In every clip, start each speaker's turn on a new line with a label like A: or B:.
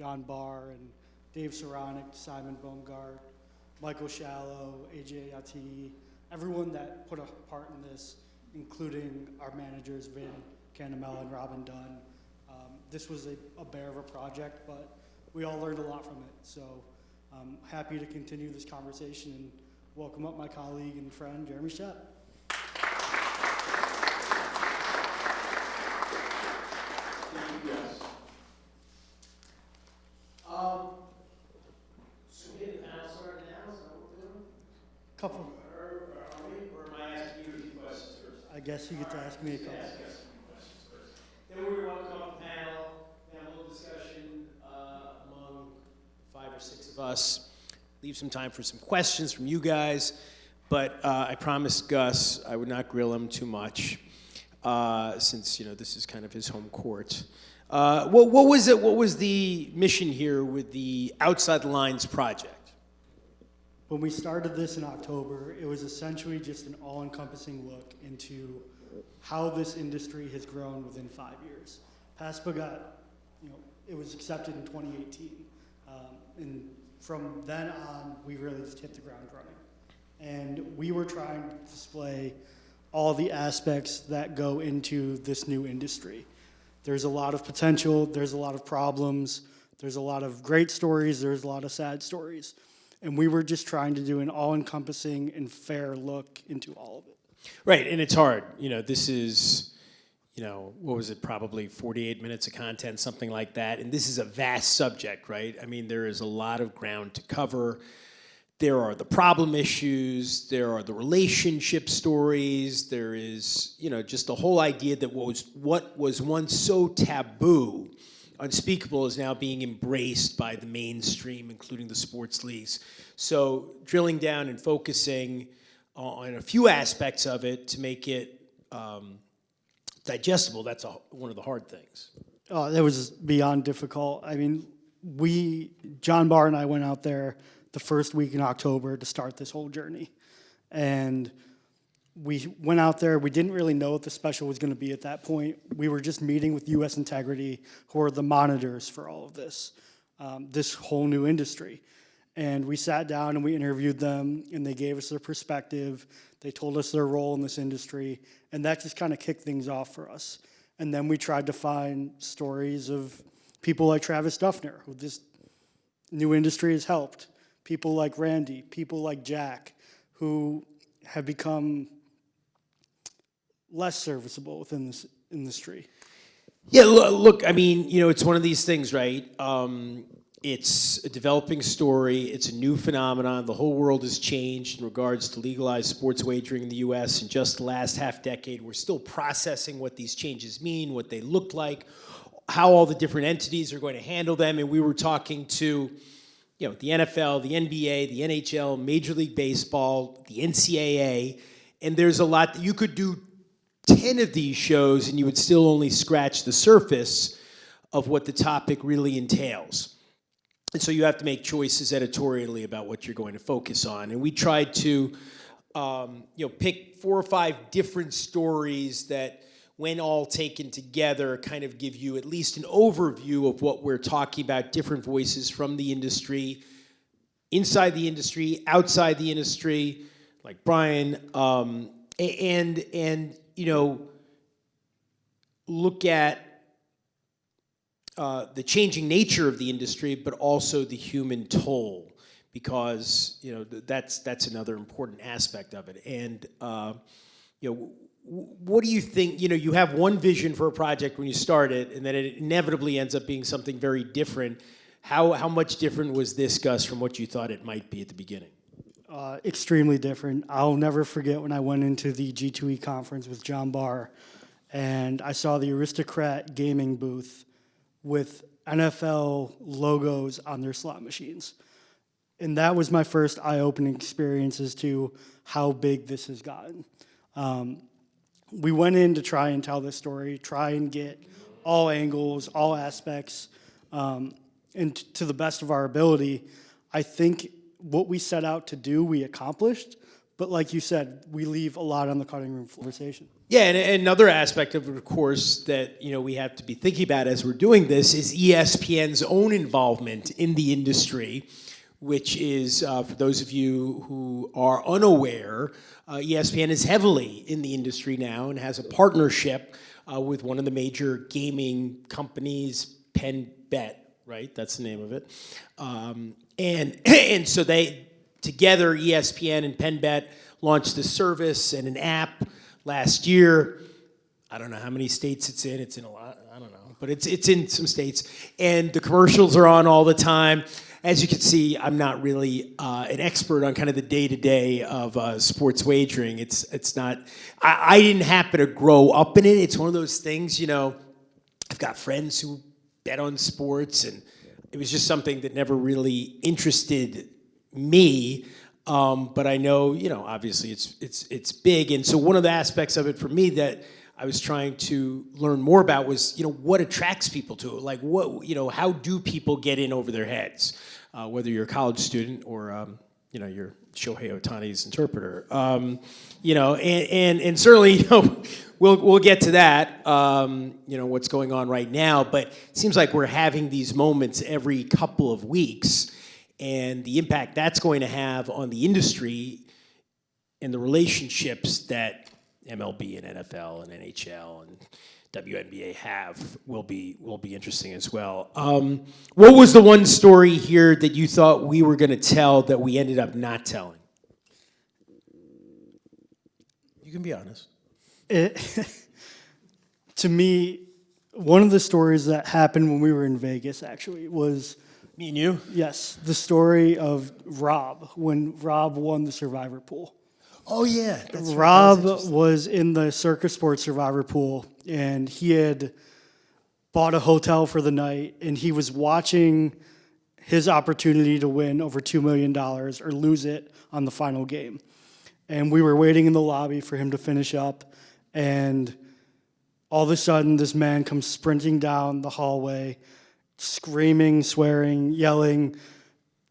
A: John Barr and Dave Saronic, Simon Baumgart, Michael Shallow, AJ Ati, everyone that put a part in this, including our managers, Vin Canamella and Robin Dunn. This was a bear of a project, but we all learned a lot from it. So I'm happy to continue this conversation and welcome up my colleague and friend, Jeremy Schaap.
B: Thank you, guys. So we get the panel started now, is that what we're doing?
A: Couple.
B: Or am I asking you a few questions first?
A: I guess you get to ask me a couple.
B: Ask us some questions first. Then we're going to come up the panel, have a little discussion among 5 or 6 of us. Leave some time for some questions from you guys, but I promised Gus I would not grill him too much, since this is kind of his home court. What was it? What was the mission here with the Outside the Lines project?
A: When we started this in October, it was essentially just an all-encompassing look into how this industry has grown within 5 years. PASPA got, it was accepted in 2018, and from then on, we really just hit the ground running. And we were trying to display all the aspects that go into this new industry. There's a lot of potential, there's a lot of problems, there's a lot of great stories, there's a lot of sad stories. And we were just trying to do an all-encompassing and fair look into all of it.
B: Right, and it's hard. This is, what was it, probably 48 minutes of content, something like that. And this is a vast subject, right? I mean, there is a lot of ground to cover. There are the problem issues, there are the relationship stories, there is, just the whole idea that what was once so taboo, unspeakable, is now being embraced by the mainstream, including the sports leagues. So drilling down and focusing on a few aspects of it to make it digestible, that's one of the hard things.
A: Oh, that was beyond difficult. I mean, John Barr and I went out there the first week in October to start this whole journey. And we went out there, we didn't really know what the special was going to be at that point. We were just meeting with U.S. Integrity, who are the monitors for all of this, this whole new industry. And we sat down and we interviewed them, and they gave us their perspective. They told us their role in this industry, and that just kind of kicked things off for us. And then we tried to find stories of people like Travis Duffner, who this new industry has helped. People like Randy, people like Jack, who have become less serviceable within this industry.
B: Yeah, look, I mean, it's one of these things, right? It's a developing story. It's a new phenomenon. The whole world has changed in regards to legalized sports wagering in the U.S. in just the last half decade. We're still processing what these changes mean, what they look like, how all the different entities are going to handle them. And we were talking to the NFL, the NBA, the NHL, Major League Baseball, the NCAA, and there's a lot that you could do 10 of these shows and you would still only scratch the surface of what the topic really entails. And so you have to make choices editorially about what you're going to focus on. And we tried to pick 4 or 5 different stories that, when all taken together, kind of give you at least an overview of what we're talking about, different voices from the industry, inside the industry, outside the industry, like Brian, and look at the changing nature of the industry, but also the human toll, because that's another important aspect of it. And what do you think? You have one vision for a project when you start it, and then it inevitably ends up being something very different. How much different was this, Gus, from what you thought it might be at the beginning?
A: Extremely different. I'll never forget when I went into the G2E conference with John Barr, and I saw the Aristocrat gaming booth with NFL logos on their slot machines. And that was my first eye-opening experience as to how big this has gotten. We went in to try and tell this story, try and get all angles, all aspects, and to the best of our ability. I think what we set out to do, we accomplished, But like you said, we leave a lot on the cutting room floor conversation.
B: Yeah, and another aspect of course, that we have to be thinking about as we're doing this is ESPN's own involvement in the industry, which is, for those of you who are unaware, ESPN is heavily in the industry now and has a partnership with one of the major gaming companies, PennBet, right? That's the name of it. And so they, together, ESPN and PennBet launched a service and an app last year. I don't know how many states it's in. It's in a lot. I don't know. But it's in some states. And the commercials are on all the time. As you can see, I'm not really an expert on kind of the day-to-day of sports wagering. It's not. I didn't happen to grow up in it. It's one of those things, I've got friends who bet on sports, and it was just something that never really interested me. But I know, obviously it's big. And so one of the aspects of it for me that I was trying to learn more about was, what attracts people to it? Like how do people get in over their heads? Whether you're a college student or, you're Shohei Ohtani's interpreter. And certainly, we'll get to that, what's going on right now. But it seems like we're having these moments every couple of weeks. And the impact that's going to have on the industry and the relationships that MLB and NFL and NHL and WNBA have will be interesting as well. What was the one story here that you thought we were going to tell that we ended up not telling? You can be honest.
A: To me, one of the stories that happened when we were in Vegas actually was...
B: Me and you?
A: Yes, the story of Rob, when Rob won the Survivor Pool.
B: Oh, yeah.
A: Rob was in the Circus Sports Survivor Pool, and he had bought a hotel for the night, and he was watching his opportunity to win over $2 million or lose it on the final game. And we were waiting in the lobby for him to finish up, and all of a sudden, this man comes sprinting down the hallway, screaming, swearing, yelling,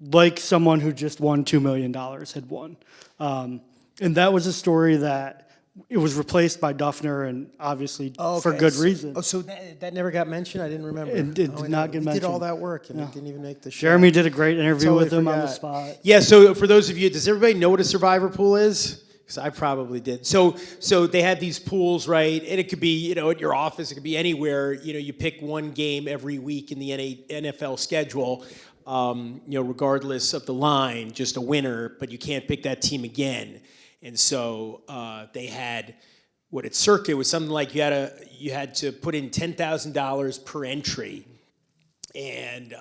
A: like someone who just won $2 million had won. And that was a story that it was replaced by Duffner, and obviously for good reason.
B: Oh, so that never got mentioned? I didn't remember.
A: It did not get mentioned.
B: We did all that work, and it didn't even make the show.
A: Jeremy did a great interview with him on the spot.
B: Yeah, so for those of you, does everybody know what a Survivor Pool is? Because I probably did. So they had these pools, right? And it could be, at your office. It could be anywhere. You pick one game every week in the NFL schedule, regardless of the line, just a winner, but you can't pick that team again. And so they had what at Circuit was something like you had to put in $10,000 per entry, and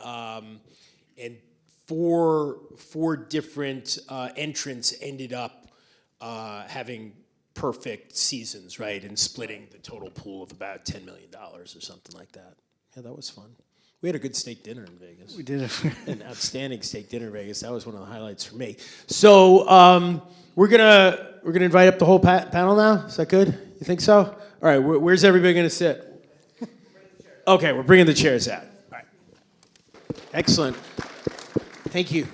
B: four different entrants ended up having perfect seasons, right, and splitting the total pool of about $10 million or something like that. Yeah, that was fun. We had a good steak dinner in Vegas.
A: We did.
B: An outstanding steak dinner in Vegas. That was one of the highlights for me. So we're gonna invite up the whole panel now. Is that good? You think so? All right. Where's everybody gonna sit? Okay, we're bringing the chairs out. All right. Excellent. Thank you.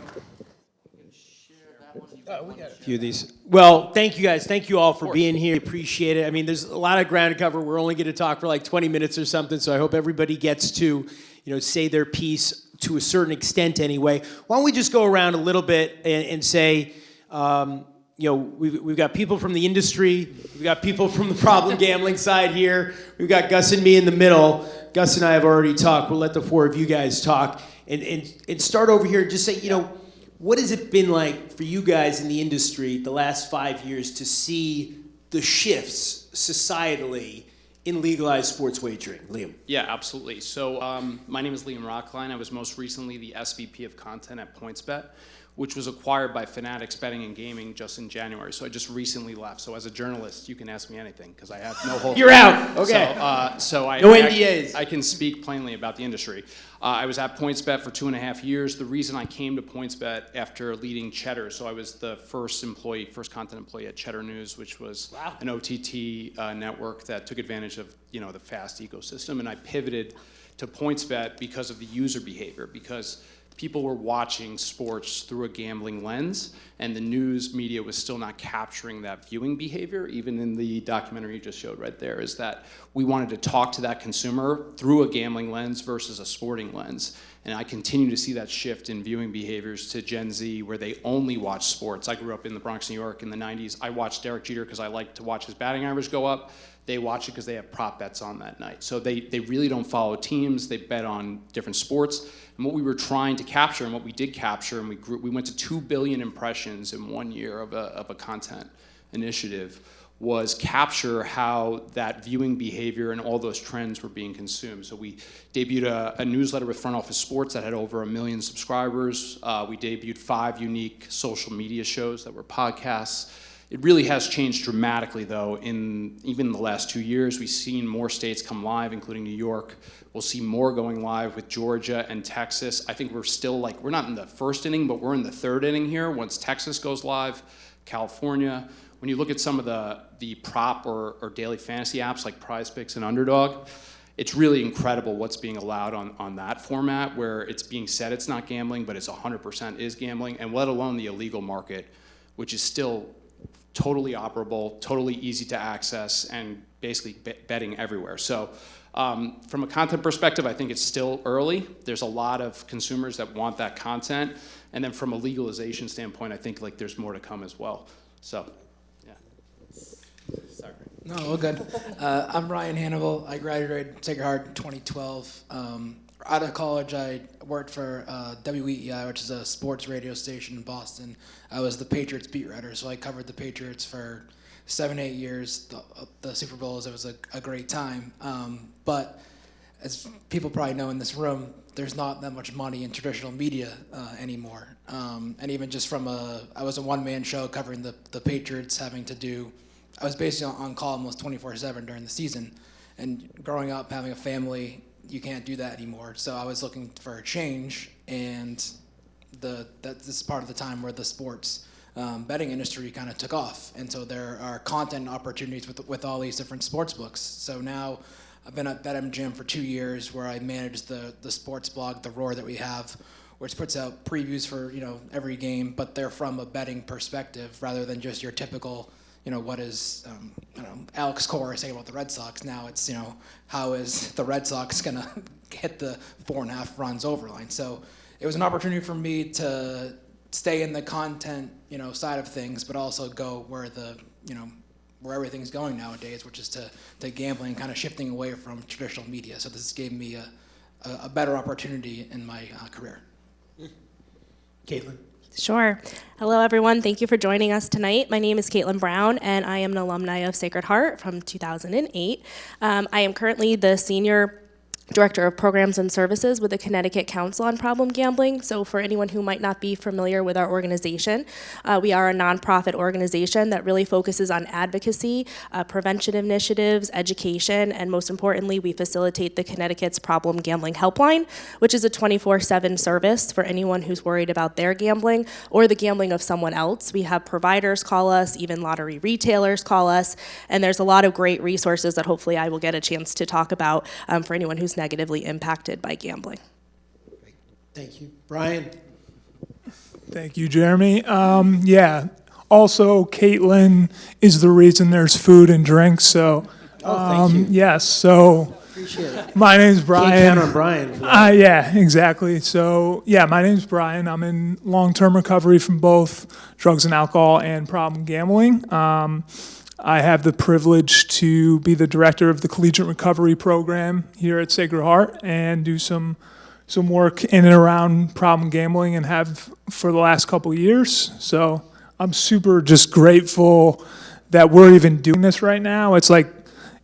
B: We got a few of these. Well, thank you guys. Thank you all for being here. Appreciate it. I mean, there's a lot of ground to cover. We're only going to talk for like 20 minutes or something, so I hope everybody gets to, say their piece to a certain extent anyway. Why don't we just go around a little bit and say, we've got people from the industry, we've got people from the problem gambling side here, we've got Gus and me in the middle. Gus and I have already talked. We'll let the four of you guys talk and start over here and just say, what has it been like for you guys in the industry the last 5 years to see the shifts societally in legalized sports wagering? Liam.
C: Yeah, absolutely. So my name is Liam Roecklein. I was most recently the SVP of content at PointsBet, which was acquired by Fanatics Betting and Gaming just in January. So I just recently left. So as a journalist, you can ask me anything because I have no hold.
B: You're out. Okay.
C: So
B: no NDAs.
C: I can speak plainly about the industry. I was at PointsBet for 2.5 years. The reason I came to PointsBet after leading Cheddar, so I was the first content employee at Cheddar News, which was an OTT network that took advantage of the fast ecosystem, and I pivoted to PointsBet because of the user behavior, because people were watching sports through a gambling lens, and the news media was still not capturing that viewing behavior. Even in the documentary you just showed right there, is that we wanted to talk to that consumer through a gambling lens versus a sporting lens. And I continue to see that shift in viewing behaviors to Gen Z, where they only watch sports. I grew up in the Bronx, New York in the 90s. I watched Derek Jeter because I like to watch his batting average go up. They watch it because they have prop bets on that night. So they really don't follow teams. They bet on different sports. And what we were trying to capture, and what we did capture, and we went to 2 billion impressions in 1 year of a content initiative, was capture how that viewing behavior and all those trends were being consumed. So we debuted a newsletter with Front Office Sports that had over 1 million subscribers. We debuted 5 unique social media shows that were podcasts. It really has changed dramatically, though, in even the last 2 years. We've seen more states come live, including New York. We'll see more going live with Georgia and Texas. I think we're still we're not in the first inning, but we're in the third inning here once Texas goes live, California. When you look at some of the prop or daily fantasy apps like Prize Picks and Underdog, it's really incredible what's being allowed on that format, where it's being said it's not gambling, but it's 100% is gambling, and let alone the illegal market, which is still totally operable, totally easy to access, and basically betting everywhere. So from a content perspective, I think it's still early. There's a lot of consumers that want that content. And then from a legalization standpoint, I think there's more to come as well. So, yeah. Sorry.
D: No, all good. I'm Ryan Hannable. I graduated Sacred Heart in 2012. Out of college, I worked for WHEI, which is a sports radio station in Boston. I was the Patriots beat writer, so I covered the Patriots for 7-8 years. The Super Bowls, it was a great time. But as people probably know in this room, there's not that much money in traditional media anymore. And even just I was a one-man show covering the Patriots, I was basically on call almost 24/7 during the season. And growing up, having a family, you can't do that anymore. So I was looking for a change, and this is part of the time where the sports betting industry kind of took off. And so there are content opportunities with all these different sports books. So now I've been at BetMGM for 2 years, where I manage the sports blog, The Roar, that we have, which puts out previews for every game, but they're from a betting perspective rather than just your typical what is, Alex Cora saying about the Red Sox. Now it's, how is the Red Sox going to hit the 4.5 runs over line? So it was an opportunity for me to stay in the content, side of things, but also go where where everything's going nowadays, which is to gambling, kind of shifting away from traditional media. So this gave me a better opportunity in my career.
B: Kaitlin.
E: Sure. Hello, everyone. Thank you for joining us tonight. My name is Kaitlin Brown, and I am an alumni of Sacred Heart from 2008. I am currently the Senior Director of Programs and Services with the Connecticut Council on Problem Gambling. So for anyone who might not be familiar with our organization, we are a nonprofit organization that really focuses on advocacy, prevention initiatives, education, and most importantly, we facilitate the Connecticut's Problem Gambling Helpline, which is a 24/7 service for anyone who's worried about their gambling or the gambling of someone else. We have providers call us, even lottery retailers call us, and there's a lot of great resources that hopefully I will get a chance to talk about for anyone who's negatively impacted by gambling.
B: Thank you. Brian?
F: Thank you, Jeremy. Also, Kaitlin is the reason there's food and drinks. So,
B: thank you.
F: yes. So,
B: Appreciate it.
F: my name's Brian.
B: Can't count on Brian for that.
F: Yeah, exactly. So, my name's Brian. I'm in long-term recovery from both drugs and alcohol and problem gambling. I have the privilege to be the director of the Collegiate Recovery Program here at Sacred Heart and do some work in and around problem gambling, and have for the last couple of years. So I'm super just grateful that we're even doing this right now. It's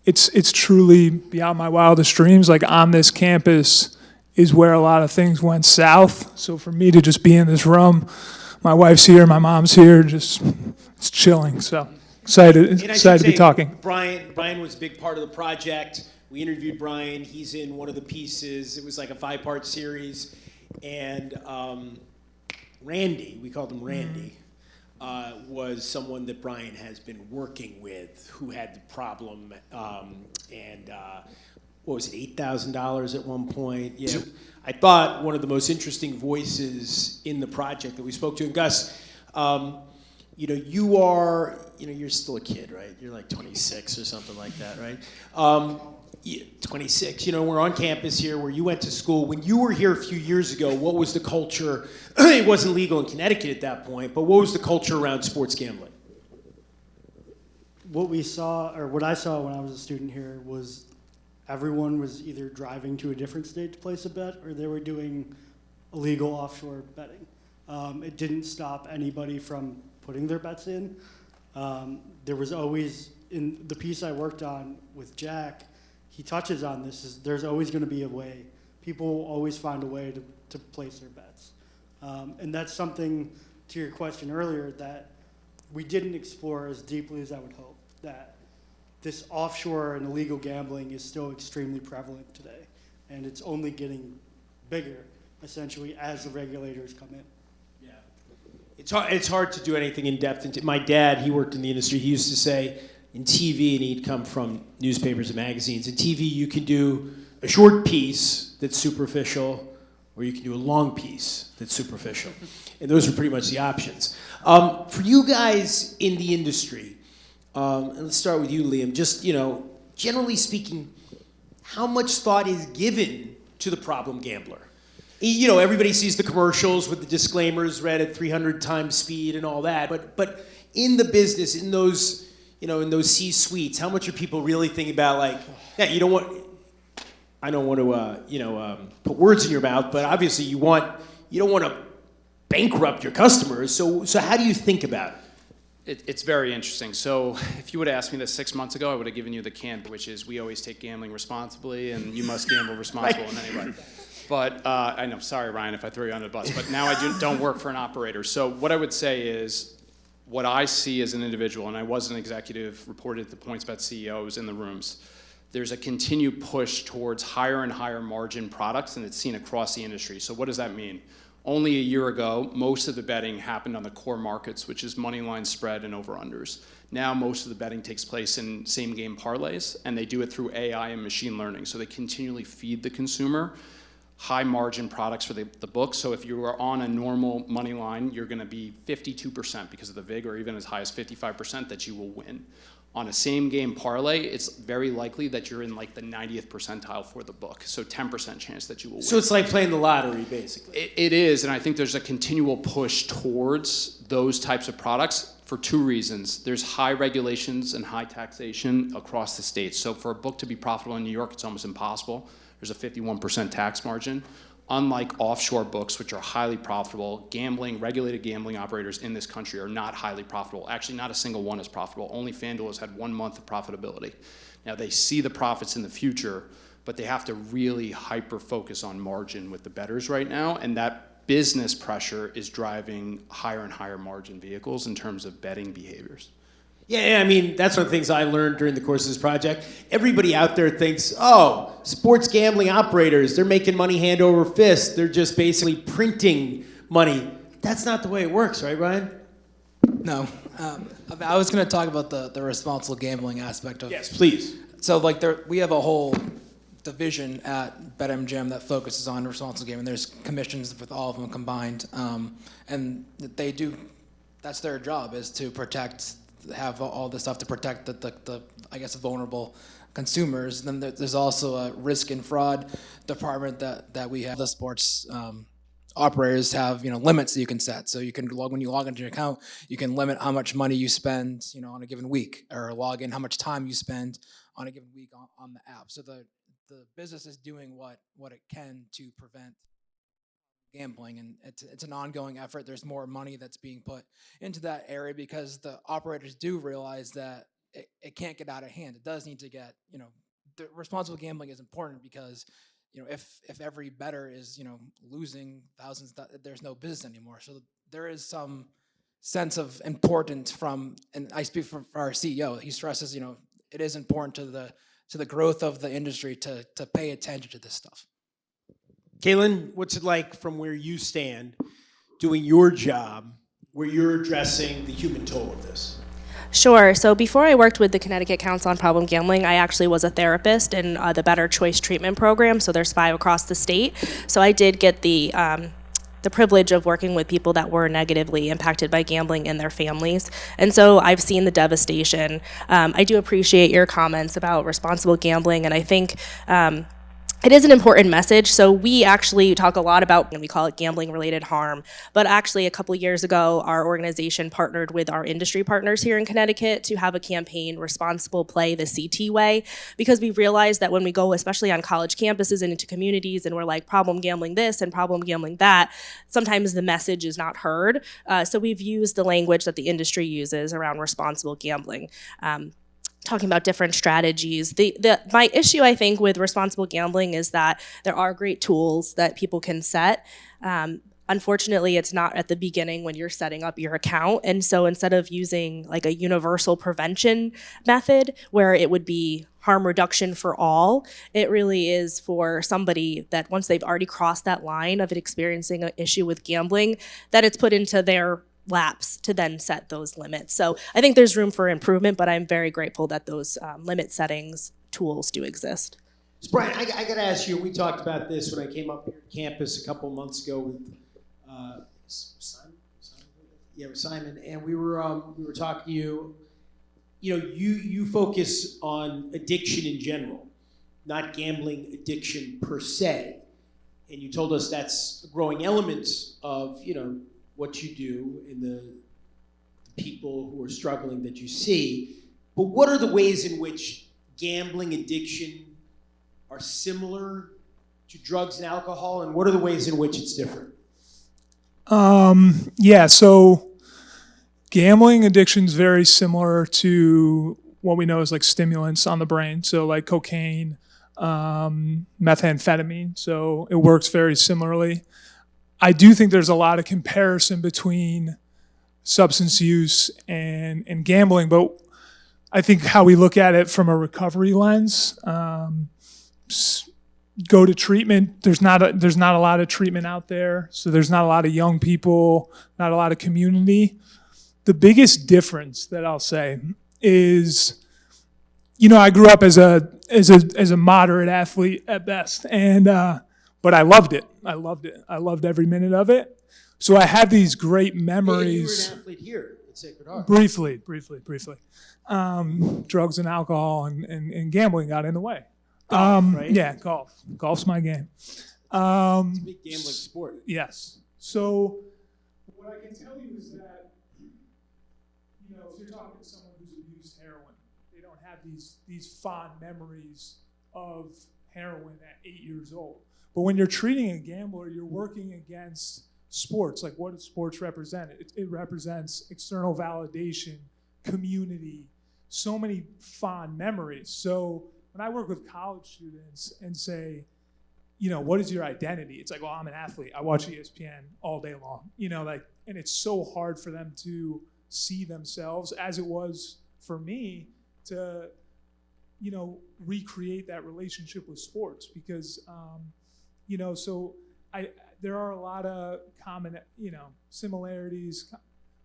F: it's truly beyond my wildest dreams. On this campus is where a lot of things went south. So for me to just be in this room, my wife's here, my mom's here, it's chilling. So excited to be talking.
B: Brian was a big part of the project. We interviewed Brian. He's in one of the pieces. It was like a 5-part series. And Randy, we called him Randy, was someone that Brian has been working with who had the problem. And what was it, $8,000 at one point. Yeah. I thought one of the most interesting voices in the project that we spoke to, and Gus, you're still a kid, right? You're like 26 or something like that, right? 26, we're on campus here where you went to school. When you were here a few years ago, what was the culture? It wasn't legal in Connecticut at that point, but what was the culture around sports gambling?
A: What I saw when I was a student here was everyone was either driving to a different state to place a bet or they were doing illegal offshore betting. It didn't stop anybody from putting their bets in. There was always, in the piece I worked on with Jack, he touches on this, is there's always going to be a way. People will always find a way to place their bets. And that's something, to your question earlier, that we didn't explore as deeply as I would hope, that this offshore and illegal gambling is still extremely prevalent today. And it's only getting bigger, essentially, as the regulators come in.
B: Yeah. It's hard to do anything in depth. My dad, he worked in the industry, he used to say, in TV, and he'd come from newspapers and magazines. In TV, you can do a short piece that's superficial, or you can do a long piece that's superficial. And those are pretty much the options. For you guys in the industry, and let's start with you, Liam, just, generally speaking, how much thought is given to the problem gambler? Everybody sees the commercials with the disclaimers read at 300 times speed and all that, but in the business, in those C-suites, how much are people really thinking about, like, yeah, I don't want to, put words in your mouth, but obviously you don't want to bankrupt your customers. So how do you think about it?
C: It's very interesting. So if you would have asked me this 6 months ago, I would have given you the cant, which is we always take gambling responsibly, and you must gamble responsible in any way. But I know, sorry, Ryan, if I throw you under the bus, but now I don't work for an operator. So what I would say is, what I see as an individual, and I was an executive, reported to PointsBet CEOs in the rooms, there's a continued push towards higher and higher margin products, and it's seen across the industry. So what does that mean? Only a year ago, most of the betting happened on the core markets, which is money line spread and over-unders. Now most of the betting takes place in same-game parlays, and they do it through AI and machine learning. So they continually feed the consumer high margin products for the book. So if you are on a normal money line, you're gonna be 52% because of the VIG, or even as high as 55% that you will win. On a same game parlay, it's very likely that you're in like the 90th percentile for the book. So 10% chance that you will win.
B: So it's like playing the lottery, basically.
C: It is, and I think there's a continual push towards those types of products for two reasons. There's high regulations and high taxation across the states. So for a book to be profitable in New York, it's almost impossible. There's a 51% tax margin. Unlike offshore books, which are highly profitable, regulated gambling operators in this country are not highly profitable. Actually, not a single one is profitable. Only FanDuel has had 1 month of profitability. Now, they see the profits in the future, but they have to really hyper-focus on margin with the bettors right now, and that business pressure is driving higher and higher margin vehicles in terms of betting behaviors.
B: Yeah, I mean, that's one of the things I learned during the course of this project. Everybody out there thinks, oh, sports gambling operators, they're making money hand over fist. They're just basically printing money. That's not the way it works, right, Ryan?
D: No. I was going to talk about the responsible gambling aspect of.
B: Yes, please.
D: So we have a whole division at BetMGM that focuses on responsible gaming. There's commissions with all of them combined, and they do. That's their job, is to have all this stuff to protect the I guess vulnerable consumers. And then there's also a risk and fraud department that we have. The sports operators have limits that you can set. So you can when you log into your account, you can limit how much money you spend on a given week, or log in how much time you spend on a given week on the app. So the business is doing what it can to prevent gambling, and it's an ongoing effort. There's more money that's being put into that area because the operators do realize that it can't get out of hand. It does need to get, the responsible gambling is important because, if every bettor is, losing thousands, there's no business anymore. So there is some sense of importance and I speak for our CEO. He stresses, it is important to the growth of the industry to pay attention to this stuff.
B: Kaitlin, what's it like from where you stand doing your job where you're addressing the human toll of this?
E: Sure. So before I worked with the Connecticut Council on Problem Gambling, I actually was a therapist in the Better Choice Treatment Program. So there's 5 across the state. So I did get the privilege of working with people that were negatively impacted by gambling and their families. And so I've seen the devastation. I do appreciate your comments about responsible gambling, and I think it is an important message. So we actually talk a lot about, and we call it gambling-related harm, but actually a couple of years ago, our organization partnered with our industry partners here in Connecticut to have a campaign, Responsible Play the CT Way, because we realized that when we go, especially on college campuses and into communities, and we're like, problem gambling this and problem gambling that, sometimes the message is not heard. So we've used the language that the industry uses around responsible gambling. Talking about different strategies. My issue, I think, with responsible gambling is that there are great tools that people can set. Unfortunately, it's not at the beginning when you're setting up your account. And so instead of using like a universal prevention method where it would be harm reduction for all, it really is for somebody that once they've already crossed that line of experiencing an issue with gambling, that it's put into their laps to then set those limits. So I think there's room for improvement, but I'm very grateful that those limit settings tools do exist.
B: So Brian, I got to ask you, we talked about this when I came up here to campus a couple months ago with Simon? Yeah, with Simon, and we were talking to you. You know, you focus on addiction in general, not gambling addiction per se. And you told us that's a growing element of, you know, what you do and the people who are struggling that you see. But what are the ways in which gambling addiction are similar to drugs and alcohol, and what are the ways in which it's different?
F: Yeah, so gambling addiction is very similar to what we know as like stimulants on the brain. So like cocaine, methamphetamine. So it works very similarly. I do think there's a lot of comparison between substance use and gambling, but I think how we look at it from a recovery lens, go to treatment. There's not a lot of treatment out there, so there's not a lot of young people, not a lot of community. The biggest difference that I'll say is, you know, I grew up as a moderate athlete at best, and but I loved it. I loved every minute of it. So I have these great memories.
B: You were an athlete here at Sacred Heart.
F: Briefly. Drugs and alcohol and gambling got in the way.
B: Golf, right?
F: Yeah, golf. Golf's my game.
B: It's a big gambling sport.
F: Yes. So what I can tell you is that, you know, if you're talking to someone who's abused heroin, they don't have these fond memories of heroin at 8 years old. But when you're treating a gambler, you're working against sports. Like, what does sports represent? It represents external validation, community, so many fond memories. So when I work with college students and say, you know, what is your identity? It's like, well, I'm an athlete. I watch ESPN all day long. You know, like, and it's so hard for them to see themselves, as it was for me, to, you know, recreate that relationship with sports because, you know, so there are a lot of common, you know, similarities,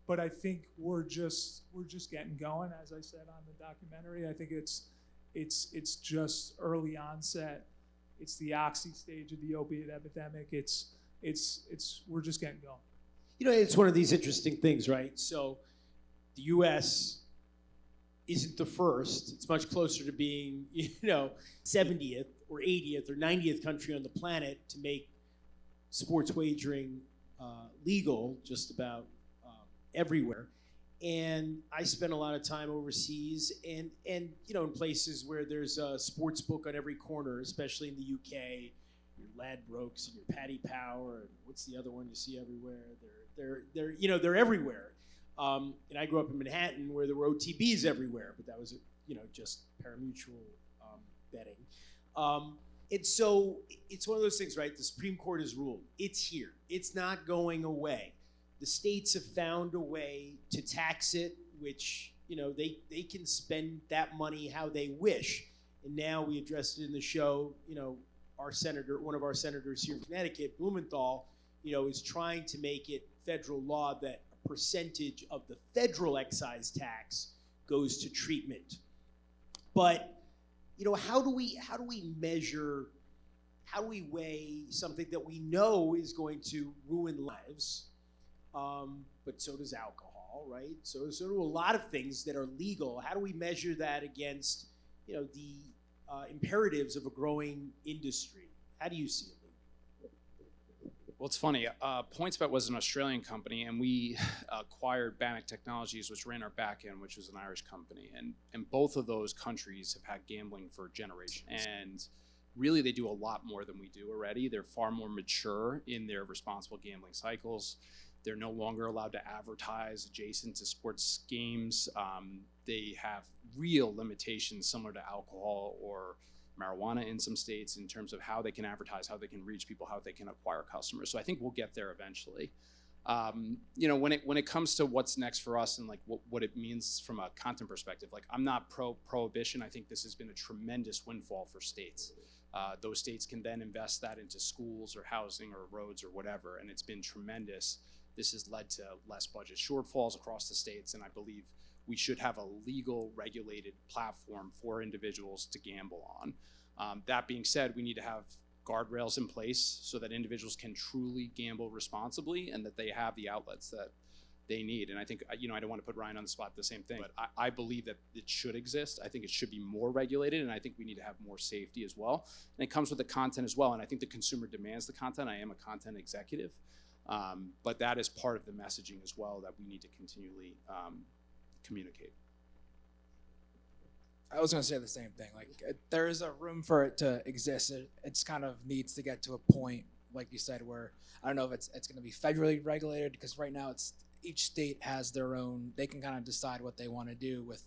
F: but I think we're just getting going. As I said on the documentary, I think it's just early onset. It's the oxy stage of the opiate epidemic. We're just getting going.
B: You know, it's one of these interesting things, right? So the U.S. isn't the first. It's much closer to being, you know, 70th or 80th or 90th country on the planet to make sports wagering legal just about everywhere. And I spent a lot of time overseas and you know, in places where there's a sports book on every corner, especially in the UK, your Ladbrokes and your Paddy Power, and what's the other one you see everywhere? They're you know, they're everywhere. And I grew up in Manhattan where there were OTBs everywhere, but that was, you know, just pari-mutuel betting. And so it's one of those things, right? The Supreme Court has ruled. It's here. It's not going away. The states have found a way to tax it, which, you know, they can spend that money how they wish. And now we addressed it in the show, you know, our senator, one of our senators here in Connecticut, Blumenthal, you know, is trying to make it federal law that a percentage of the federal excise tax goes to treatment. But how do we measure? How do we weigh something that we know is going to ruin lives? But so does alcohol, right? So do a lot of things that are legal. How do we measure that against, the imperatives of a growing industry? How do you see it?
C: Well, it's funny. PointsBet was an Australian company, and we acquired Bannock Technologies, which ran our back end, which was an Irish company. And both of those countries have had gambling for generations. And really, they do a lot more than we do already. They're far more mature in their responsible gambling cycles. They're no longer allowed to advertise adjacent to sports games. They have real limitations similar to alcohol or marijuana in some states in terms of how they can advertise, how they can reach people, how they can acquire customers. So I think we'll get there eventually. When it comes to what's next for us and like what it means from a content perspective, like I'm not pro-prohibition. I think this has been a tremendous windfall for states. Those states can then invest that into schools or housing or roads or whatever, and it's been tremendous. This has led to less budget shortfalls across the states, and I believe we should have a legal, regulated platform for individuals to gamble on. That being said, we need to have guardrails in place so that individuals can truly gamble responsibly and that they have the outlets that they need. And I think, I don't want to put Ryan on the spot, the same thing, but I believe that it should exist. I think it should be more regulated, and I think we need to have more safety as well. And it comes with the content as well, and I think the consumer demands the content. I am a content executive, but that is part of the messaging as well that we need to continually communicate.
D: I was going to say the same thing. Like, there is a room for it to exist. It's kind of needs to get to a point, like you said, where I don't know if it's going to be federally regulated, because right now each state has their own. They can kind of decide what they want to do with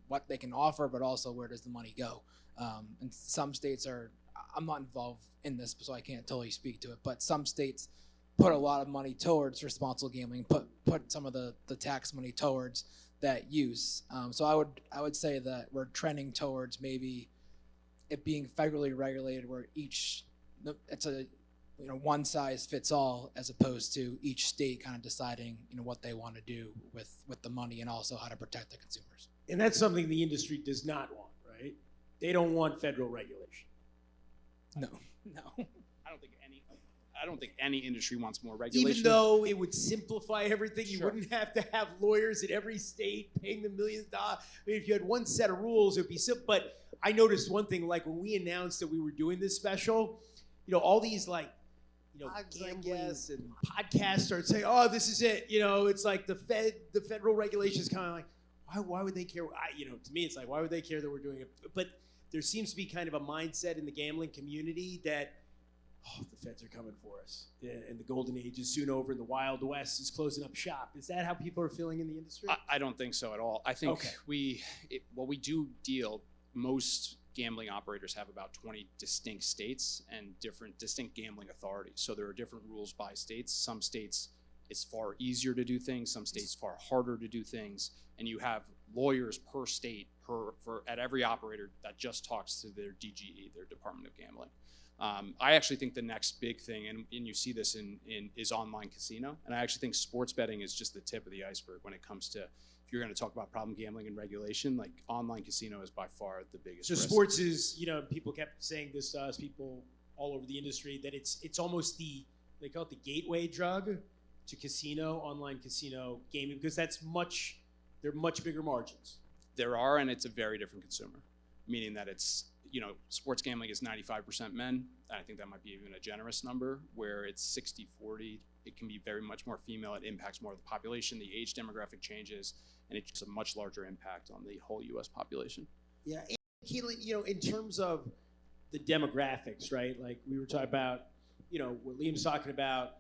D: what they can offer, but also where does the money go. And some states are. I'm not involved in this, so I can't totally speak to it. But some states put a lot of money towards responsible gambling. Put some of the tax money towards that use. So I would say that we're trending towards maybe it being federally regulated, where it's a one size fits all, as opposed to each state kind of deciding what they want to do with the money and also how to protect the consumers.
B: And that's something the industry does not want, right? They don't want federal regulation.
D: No.
C: I don't think any industry wants more regulation.
B: Even though it would simplify everything, you
C: Sure.
B: wouldn't have to have lawyers in every state paying them millions of dollars. I mean, if you had one set of rules, it would be simple. But I noticed one thing, like when we announced that we were doing this special, all these gambling and podcasts start saying, "Oh, this is it." It's like the federal regulation is kind of like, why would they care? To me, it's like, why would they care that we're doing it? But there seems to be kind of a mindset in the gambling community that, the feds are coming for us, and the golden age is soon over, and the Wild West is closing up shop. Is that how people are feeling in the industry?
C: I don't think so at all. I think
B: Okay.
C: we do deal. Most gambling operators have about 20 distinct states and distinct gambling authorities. So there are different rules by states. Some states it's far easier to do things. Some states far harder to do things. And you have lawyers per state at every operator that just talks to their DGE, their Department of Gambling. I actually think the next big thing, and you see this is online casino. And I actually think sports betting is just the tip of the iceberg when it comes to, if you're going to talk about problem gambling and regulation, like online casino is by far the biggest
B: So
C: risk.
B: sports is, people kept saying this to us, people all over the industry, that it's almost they call it the gateway drug to casino, online casino gaming, because they're much bigger margins.
C: There are, and it's a very different consumer, meaning that it's, sports gambling is 95% men. I think that might be even a generous number, where it's 60-40. It can be very much more female. It impacts more of the population. The age demographic changes, and it's a much larger impact on the whole U.S. population.
B: Yeah, and Kaitlin, in terms of the demographics, right? Like we were talking about, what Liam's talking about,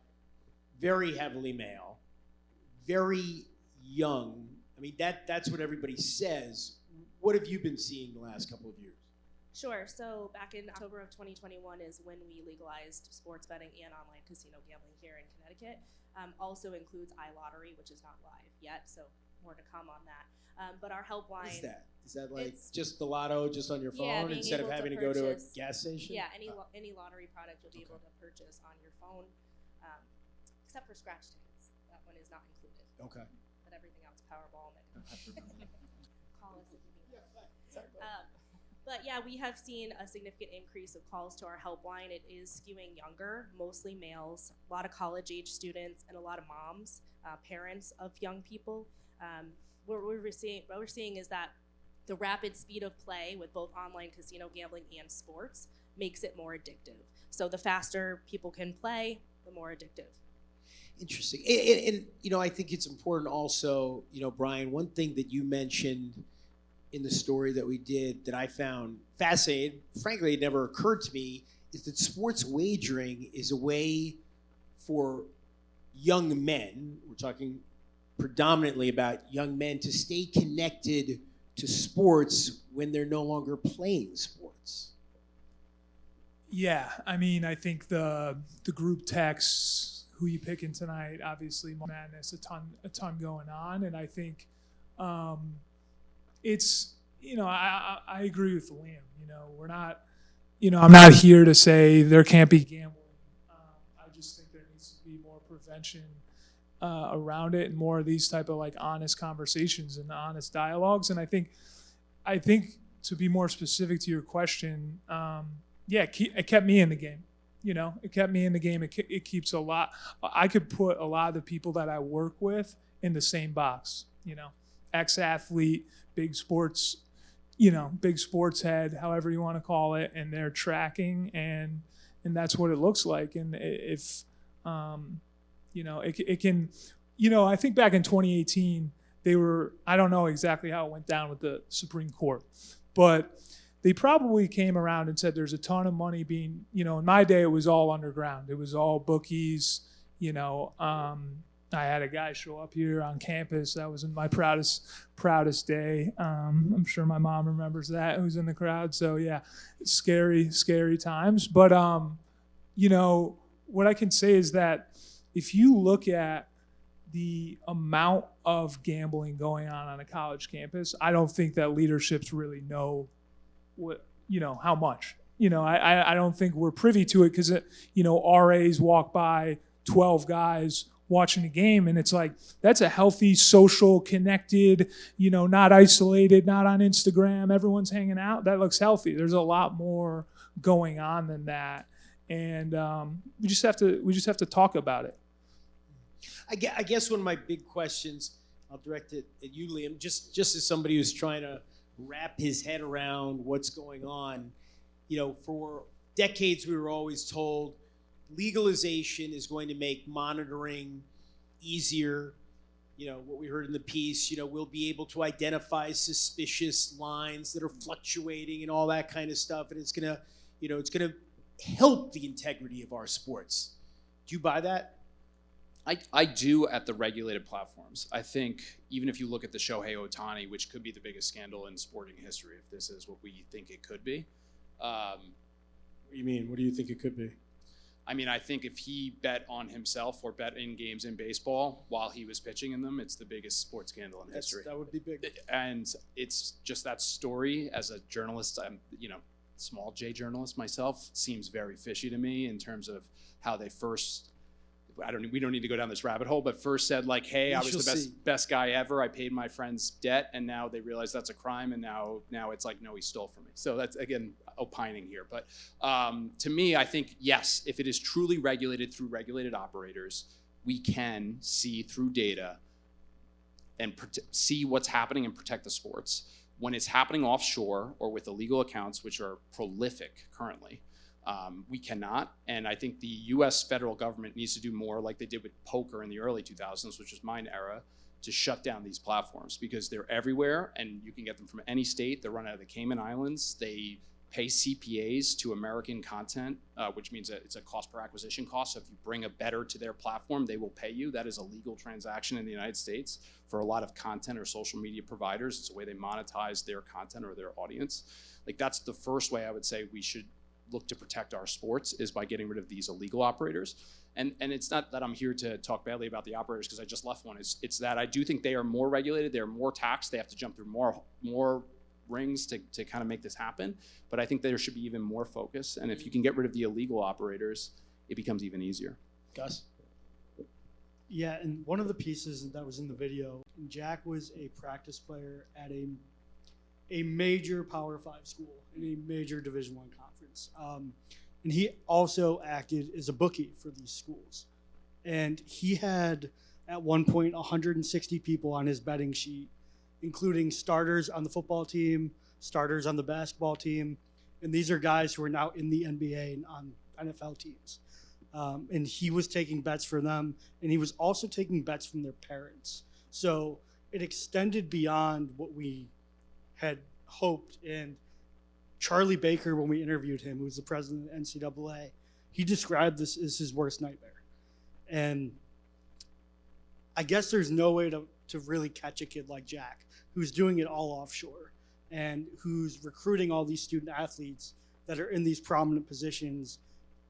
B: very heavily male, very young. I mean, that's what everybody says. What have you been seeing the last couple of years?
E: Sure. So back in October of 2021 is when we legalized sports betting and online casino gambling here in Connecticut. Also includes iLottery, which is not live yet, so more to come on that. But our helpline.
B: What is that? Is that like
E: It's-
B: just the lotto just on your phone
E: Yeah, being
B: instead of
E: able to
B: having to go to a
E: purchase-
B: gas station?
E: Yeah, any lottery product you'll be able to purchase on your phone, except for scratch tickets. That one is not included,
B: Okay.
E: but everything else, Powerball, Mega. call us if you need us. But yeah, we have seen a significant increase of calls to our helpline. It is skewing younger, mostly males, a lot of college-age students, and a lot of moms, parents of young people. What we're seeing is that the rapid speed of play with both online casino gambling and sports makes it more addictive. So the faster people can play, the more addictive.
B: Interesting. And I think it's important also, Brian, one thing that you mentioned in the story that we did that I found fascinating, frankly, it never occurred to me, is that sports wagering is a way for young men, we're talking predominantly about young men, to stay connected to sports when they're no longer playing sports.
F: Yeah, I mean, I think the group texts, who you picking tonight, obviously madness, a ton going on, and I think it's, I agree with Liam. We're not, I'm not here to say there can't be gambling. I just think there needs to be more prevention around it and more of these type of like honest conversations and honest dialogues. And I think to be more specific to your question, it kept me in the game. It kept me in the game. It keeps a lot. I could put a lot of the people that I work with in the same box. Ex-athlete, big sports head, however you want to call it, and they're tracking, and that's what it looks like. And if it can, I think back in 2018 I don't know exactly how it went down with the Supreme Court, but they probably came around and said there's a ton of money being, in my day it was all underground. It was all bookies, I had a guy show up here on campus. That was my proudest day. I'm sure my mom remembers that, who's in the crowd. So yeah, scary times. But what I can say is that if you look at the amount of gambling going on a college campus, I don't think that leaderships really know how much. I don't think we're privy to it because RAs walk by 12 guys watching a game, and it's like, that's a healthy, social, connected, not isolated, not on Instagram, everyone's hanging out. That looks healthy. There's a lot more going on than that, and we just have to talk about it.
B: I guess one of my big questions, I'll direct it at you, Liam, just as somebody who's trying to wrap his head around what's going on. For decades we were always told legalization is going to make monitoring easier. What we heard in the piece, we'll be able to identify suspicious lines that are fluctuating and all that kind of stuff, and it's gonna help the integrity of our sports. Do you buy that?
C: I do at the regulated platforms. I think even if you look at the Shohei Ohtani, which could be the biggest scandal in sporting history, if this is what we think it could be.
B: What do you mean? What do you think it could be?
C: I mean, I think if he bet on himself or bet in games in baseball while he was pitching in them, it's the biggest sports scandal in history.
B: That would be big.
C: And it's just that story, as a journalist, I'm, small J journalist myself, seems very fishy to me in terms of how they first, we don't need to go down this rabbit hole, but first said like, hey, I was the best guy ever. I paid my friend's debt, and now they realize that's a crime, and now it's like, no, he stole from me. So that's, again, opining here. But to me, I think, yes, if it is truly regulated through regulated operators, we can see through data and see what's happening and protect the sports. When it's happening offshore or with illegal accounts, which are prolific currently, we cannot. And I think the US federal government needs to do more like they did with poker in the early 2000s, which was my era, to shut down these platforms because they're everywhere and you can get them from any state. They're run out of the Cayman Islands. They pay CPAs to American content, which means that it's a cost per acquisition cost. So if you bring a bettor to their platform, they will pay you. That is a legal transaction in the United States for a lot of content or social media providers. It's a way they monetize their content or their audience. Like, that's the first way I would say we should look to protect our sports, is by getting rid of these illegal operators. And it's not that I'm here to talk badly about the operators because I just left one. It's that I do think they are more regulated, they're more taxed, they have to jump through more rings to kind of make this happen. But I think there should be even more focus. And if you can get rid of the illegal operators, it becomes even easier.
B: Gus?
A: Yeah, and one of the pieces that was in the video, Jack was a practice player at a a major Power 5 school in a major Division I conference. And he also acted as a bookie for these schools. And he had, at one point, 160 people on his betting sheet, including starters on the football team, starters on the basketball team. And these are guys who are now in the NBA and on NFL teams. And he was taking bets for them, and he was also taking bets from their parents. So it extended beyond what we had hoped. And Charlie Baker, when we interviewed him, who was the president of the NCAA, he described this as his worst nightmare. And I guess there's no way to really catch a kid like Jack, who's doing it all offshore and who's recruiting all these student athletes that are in these prominent positions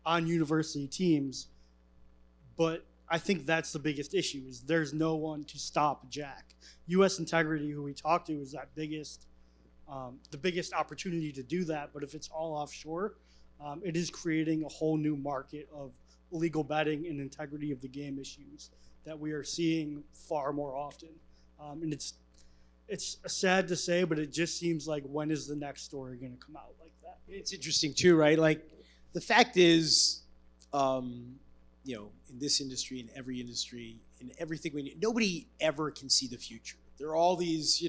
A: on university teams. But I think that's the biggest issue, is there's no one to stop Jack. U.S. Integrity, who we talked to, is that the biggest opportunity to do that. But if it's all offshore, it is creating a whole new market of illegal betting and integrity of the game issues that we are seeing far more often. And it's sad to say, but it just seems like, when is the next story going to come out like that?
B: It's interesting too, right? Like, the fact is, in this industry, in every industry, in everything we need, nobody ever can see the future. There are all these,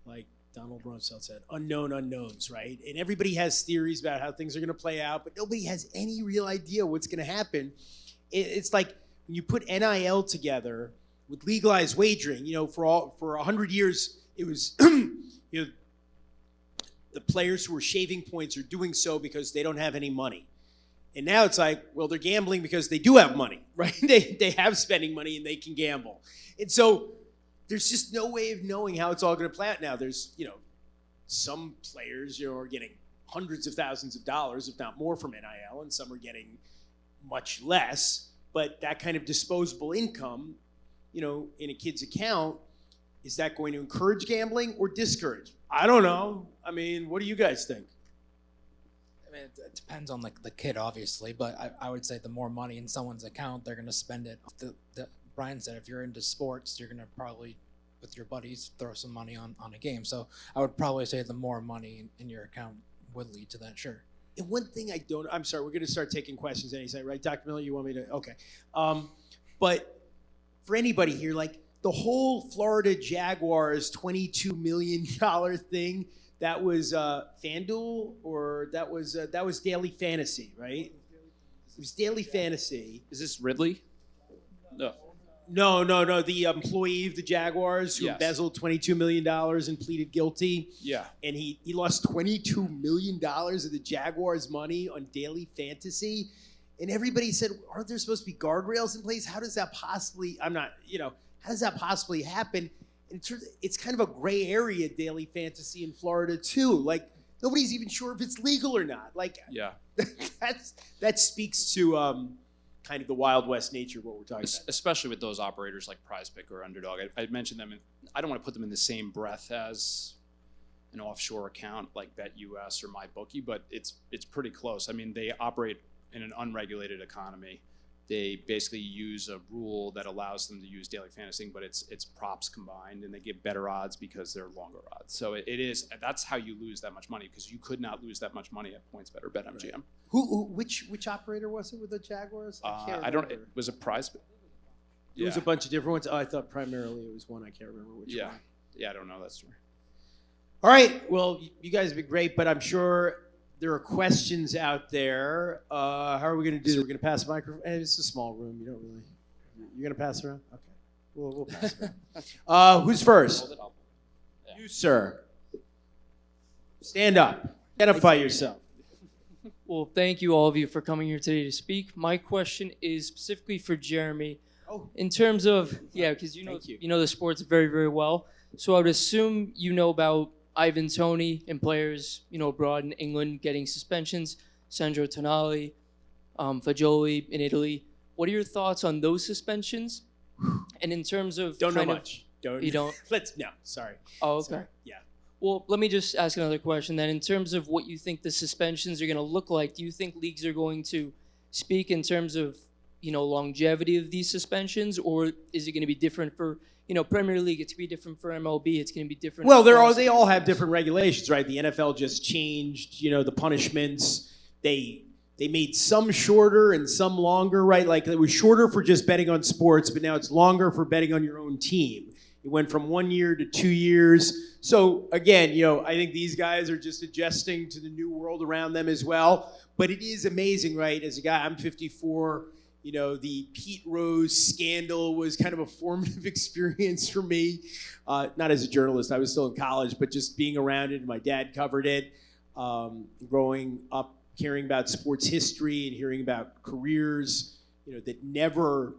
B: like Donald Rumsfeld said, unknown unknowns, right? And everybody has theories about how things are going to play out, but nobody has any real idea what's going to happen. It's like when you put NIL together with legalized wagering, for 100 years, it was, the players who are shaving points are doing so because they don't have any money. And now it's like, well, they're gambling because they do have money, right? They have spending money and they can gamble. And so there's just no way of knowing how it's all going to play out now. There's, some players, are getting hundreds of thousands of dollars, if not more, from NIL, and some are getting much less. But that kind of disposable income, in a kid's account, is that going to encourage gambling or discourage? I don't know. I mean, what do you guys think?
D: I mean, it depends on the kid, obviously, but I would say the more money in someone's account, they're going to spend it. Brian said, if you're into sports, you're going to probably, with your buddies, throw some money on a game. So I would probably say the more money in your account would lead to that, sure.
B: And one thing I'm sorry, we're going to start taking questions any second, right? Dr. Miller, you want me to? Okay. But for anybody here, like, the whole Florida Jaguars $22 million thing, that was FanDuel, or that was Daily Fantasy, right? It was Daily Fantasy.
C: Is this Ridley? No.
B: No. The employee of the Jaguars who
C: Yes.
B: embezzled $22 million and pleaded guilty.
C: Yeah.
B: And he lost $22 million of the Jaguars' money on Daily Fantasy. And everybody said, aren't there supposed to be guardrails in place? How does that possibly, how does that possibly happen? And it's kind of a gray area, Daily Fantasy in Florida too. Like, nobody's even sure if it's legal or not. Like,
C: Yeah.
B: that speaks to kind of the Wild West nature of what we're talking about.
C: Especially with those operators like Prize Pick or Underdog. I mentioned them, and I don't want to put them in the same breath as an offshore account like BetUS or MyBookie, but it's pretty close. I mean, they operate in an unregulated economy. They basically use a rule that allows them to use Daily Fantasy, but it's props combined, and they give better odds because they're longer odds. So that's how you lose that much money, because you could not lose that much money at PointsBet or BetMGM.
B: Right. Which operator was it with the Jaguars?
C: It was a Prize.
B: It was a bunch of different ones. Oh, I thought primarily it was one. I can't remember which one.
C: Yeah, I don't know that story.
B: All right. Well, you guys have been great, but I'm sure there are questions out there. How are we going to do this? We're going to pass the microphone. It's a small room. You don't really. You're going to pass it around? Okay. We'll pass it around. Who's first? You, sir. Stand up. Identify yourself.
G: Well, thank you all of you for coming here today to speak. My question is specifically for Jeremy.
B: Oh.
G: In terms of, because you know the sports very, very well. So I would assume you know about Ivan Toney and players, abroad in England getting suspensions, Sandro Tonali, Fagioli in Italy. What are your thoughts on those suspensions? And in terms of
B: Don't know much.
G: You don't?
B: No, sorry.
G: Oh, okay.
B: Sorry. Yeah.
G: Well, let me just ask another question then. In terms of what you think the suspensions are going to look like, do you think leagues are going to speak in terms of longevity of these suspensions, or is it going to be different for, Premier League? It's going to be different for MLB. It's going to be different.
B: Well,
G: across
B: they all have different regulations, right? The NFL just changed, the punishments. They made some shorter and some longer, right? Like it was shorter for just betting on sports, but now it's longer for betting on your own team. It went from 1 year to 2 years. So again, I think these guys are just adjusting to the new world around them as well. But it is amazing, right? As a guy, I'm 54. The Pete Rose scandal was kind of a formative experience for me. Not as a journalist, I was still in college, but just being around it. My dad covered it. Growing up, caring about sports history and hearing about careers, that never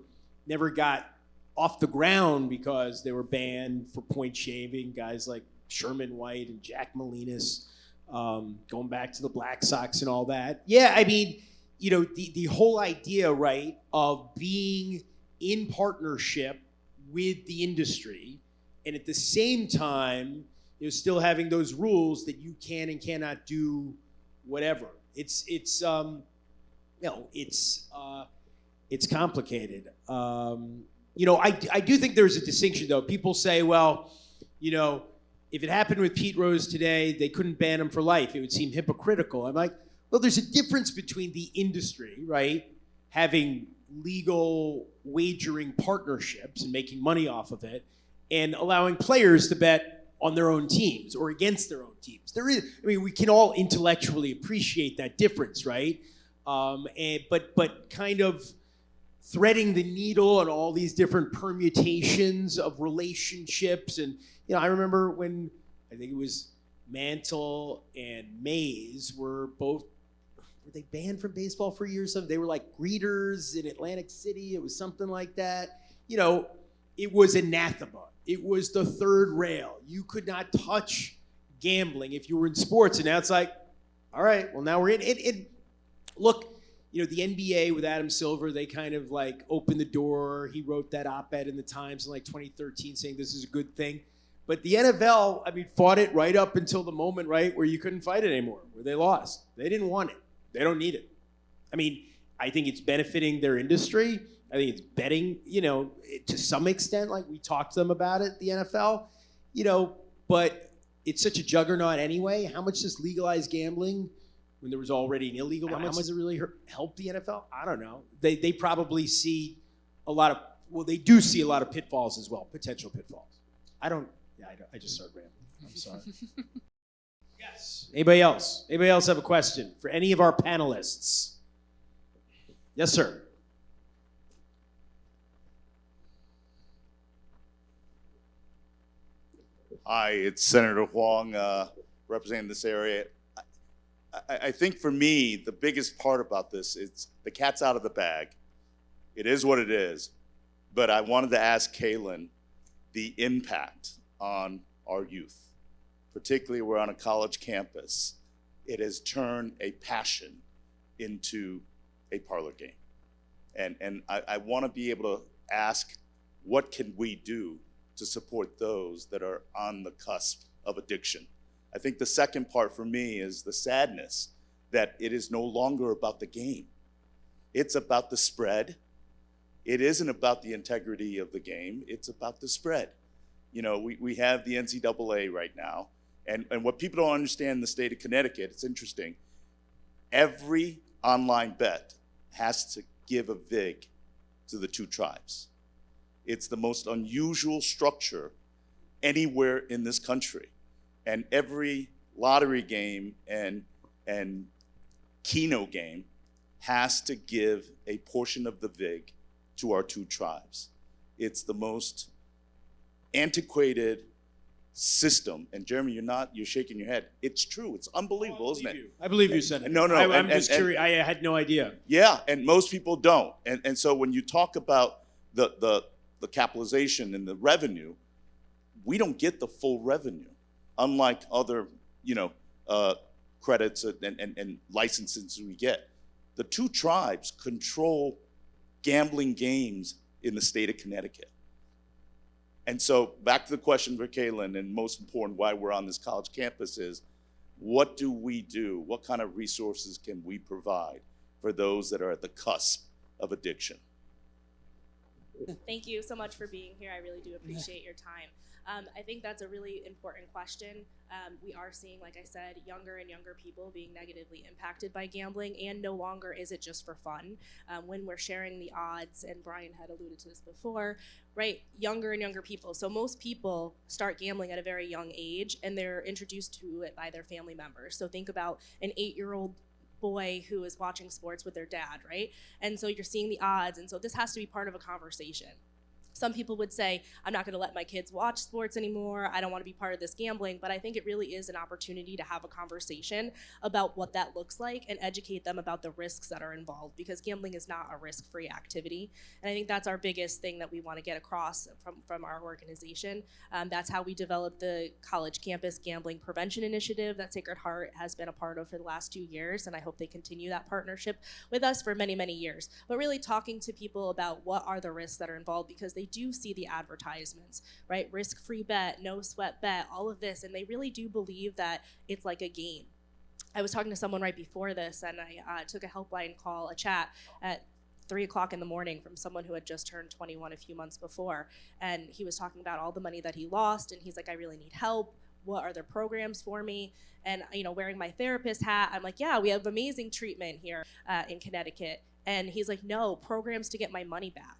B: got off the ground because they were banned for point shaving. Guys like Sherman White and Jack Molinas, going back to the Black Sox and all that. Yeah, I mean, the whole idea, right, of being in partnership with the industry and at the same time, still having those rules that you can and cannot do whatever. It's complicated. I do think there's a distinction though. People say, well, if it happened with Pete Rose today, they couldn't ban him for life. It would seem hypocritical. I'm like, well, there's a difference between the industry, right, having legal wagering partnerships and making money off of it, and allowing players to bet on their own teams or against their own teams. We can all intellectually appreciate that difference, right? But kind of threading the needle on all these different permutations of relationships. And, I remember when, I think it was Mantle and Mays were they banned from baseball for years? They were like greeters in Atlantic City. It was something like that. It was anathema. It was the third rail. You could not touch gambling if you were in sports. And now it's like, all right, well, now we're in it. Look, the NBA with Adam Silver, they kind of like opened the door. He wrote that op-ed in the Times in like 2013 saying this is a good thing. But the NFL, fought it right up until the moment, right, where you couldn't fight it anymore, where they lost. They didn't want it. They don't need it. I think it's benefiting their industry. I think it's betting, to some extent, like we talked to them about it, the NFL, but it's such a juggernaut anyway. How much does legalized gambling, when there was already an illegal, how much does it really help the NFL? I don't know. They probably see they do see a lot of pitfalls as well, potential pitfalls. I just started rambling. I'm sorry. Yes. Anybody else? Anybody else have a question for any of our panelists? Yes, sir.
H: Hi, it's Senator Huang, representing this area. I think for me, the biggest part about this is the cat's out of the bag. It is what it is. But I wanted to ask Kaitlin the impact on our youth. Particularly, we're on a college campus. It has turned a passion into a parlor game. And I want to be able to ask, what can we do to support those that are on the cusp of addiction? I think the second part for me is the sadness that it is no longer about the game. It's about the spread. It isn't about the integrity of the game. It's about the spread. We have the NCAA right now. And what people don't understand in the state of Connecticut, it's interesting, every online bet has to give a vig to the two tribes. It's the most unusual structure anywhere in this country. And every lottery game and Keno game has to give a portion of the vig to our two tribes. It's the most antiquated system. And Jeremy, you're shaking your head. It's true. It's unbelievable, isn't it?
B: I believe you, Senator.
H: No.
B: I'm just curious. I had no idea.
H: Yeah, and most people don't. And so when you talk about the capitalization and the revenue, we don't get the full revenue, unlike other credits and licenses we get. The two tribes control gambling games in the state of Connecticut. And so back to the question for Kaitlin, and most important, why we're on this college campus is, what do we do? What kind of resources can we provide for those that are at the cusp of addiction?
E: Thank you so much for being here. I really do appreciate your time. I think that's a really important question. We are seeing, like I said, younger and younger people being negatively impacted by gambling, and no longer is it just for fun. When we're sharing the odds, and Brian had alluded to this before, right? Younger and younger people. So most people start gambling at a very young age, and they're introduced to it by their family members. So think about an 8-year-old boy who is watching sports with their dad, right? And so you're seeing the odds, and so this has to be part of a conversation. Some people would say, I'm not going to let my kids watch sports anymore. I don't want to be part of this gambling. But I think it really is an opportunity to have a conversation about what that looks like and educate them about the risks that are involved, because gambling is not a risk-free activity. And I think that's our biggest thing that we want to get across from our organization. That's how we developed the college campus gambling prevention initiative that Sacred Heart has been a part of for the last 2 years. And I hope they continue that partnership with us for many, many years. But really talking to people about what are the risks that are involved, because they do see the advertisements, right? Risk-free bet, no sweat bet, all of this, and they really do believe that it's like a game. I was talking to someone right before this, and I took a helpline call, a chat at 3 o'clock in the morning from someone who had just turned 21 a few months before, and he was talking about all the money that he lost, and he's like, I really need help. What are there programs for me? And wearing my therapist hat, I'm like, yeah, we have amazing treatment here in Connecticut. And he's like, no, programs to get my money back.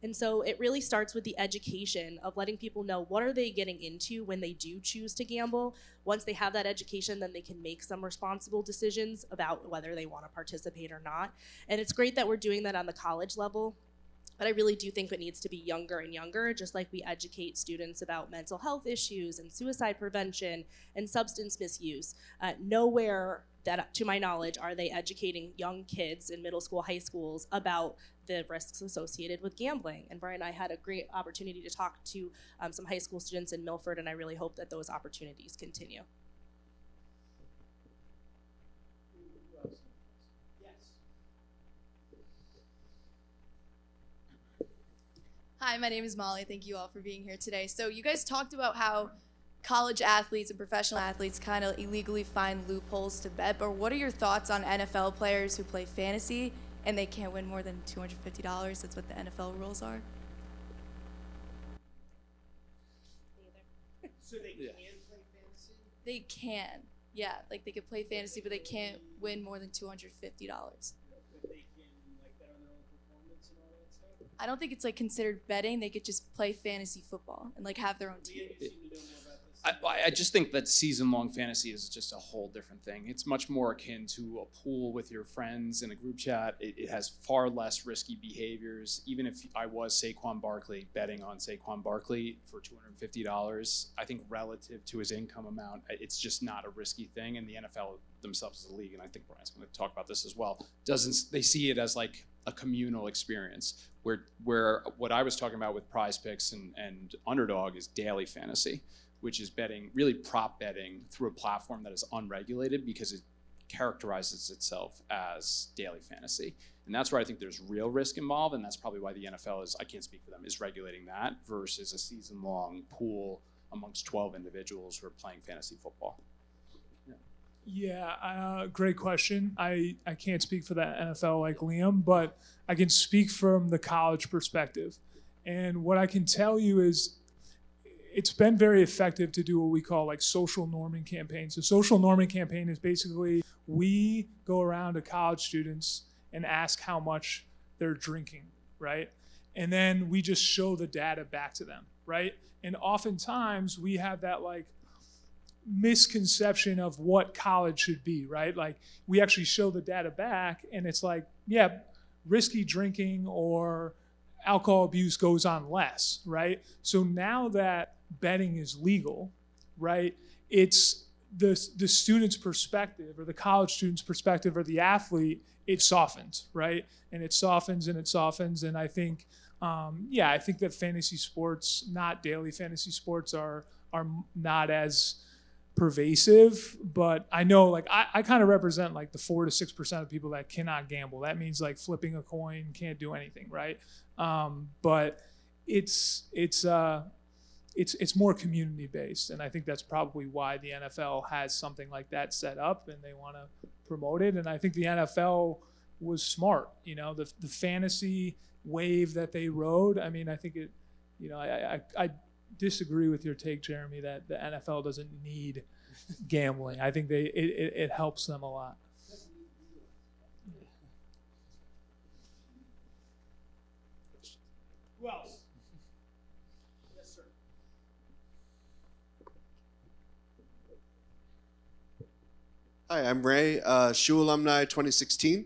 E: And so it really starts with the education of letting people know what are they getting into when they do choose to gamble. Once they have that education, then they can make some responsible decisions about whether they want to participate or not. And it's great that we're doing that on the college level. But I really do think it needs to be younger and younger, just like we educate students about mental health issues and suicide prevention and substance misuse. Nowhere that, to my knowledge, are they educating young kids in middle school, high schools about the risks associated with gambling. And Brian and I had a great opportunity to talk to some high school students in Milford, and I really hope that those opportunities continue.
I: Hi, my name is Molly. Thank you all for being here today. So you guys talked about how college athletes and professional athletes kind of illegally find loopholes to bet, but what are your thoughts on NFL players who play fantasy and they can't win more than $250? That's what the NFL rules are.
B: So they can play fantasy?
I: They can, yeah. Like they could play fantasy, but they can't win more than $250. I don't think it's like considered betting. They could just play fantasy football and like have their own team.
C: I just think that season-long fantasy is just a whole different thing. It's much more akin to a pool with your friends in a group chat. It has far less risky behaviors. Even if I was Saquon Barkley, betting on Saquon Barkley for $250, I think relative to his income amount, it's just not a risky thing. And the NFL themselves as a league, and I think Brian's going to talk about this as well, they see it as like a communal experience where what I was talking about with Prize Picks and Underdog is daily fantasy, which is betting, really prop betting through a platform that is unregulated because it characterizes itself as daily fantasy. And that's where I think there's real risk involved, and that's probably why the NFL is, I can't speak for them, is regulating that versus a season-long pool amongst 12 individuals who are playing fantasy football.
F: Yeah, great question. I can't speak for the NFL like Liam, but I can speak from the college perspective. And what I can tell you is it's been very effective to do what we call like social norming campaigns. So social norming campaign is basically we go around to college students and ask how much they're drinking, right? And then we just show the data back to them, right? And oftentimes we have that like misconception of what college should be, right? Like we actually show the data back and it's like, yeah, risky drinking or alcohol abuse goes on less, right? So now that betting is legal, right, it's the student's perspective or the college student's perspective or the athlete, it softens, right? And it softens and it softens. And I think, I think that fantasy sports, not daily fantasy sports, are not as pervasive, but I know like I kind of represent like the 4 to 6% of people that cannot gamble. That means like flipping a coin, can't do anything, right? But it's more community based, and I think that's probably why the NFL has something like that set up, and they want to promote it. And I think the NFL was smart. The fantasy wave that they rode. I mean, I think it, you know, I disagree with your take, Jeremy, that the NFL doesn't need gambling. I think it helps them a lot.
B: Who else? Yes, sir.
J: Hi, I'm Ray, SHU alumni 2016.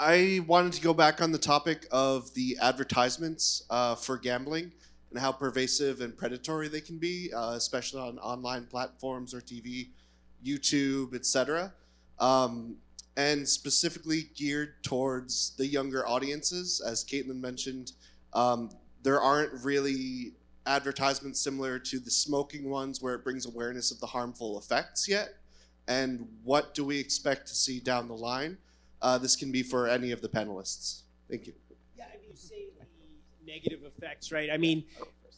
J: I wanted to go back on the topic of the advertisements for gambling and how pervasive and predatory they can be, especially on online platforms or TV, YouTube, etc. And specifically geared towards the younger audiences. As Kaitlin mentioned, there aren't really advertisements similar to the smoking ones where it brings awareness of the harmful effects yet. And what do we expect to see down the line? This can be for any of the panelists. Thank you.
B: Yeah, I mean, you say the negative effects, right? I mean,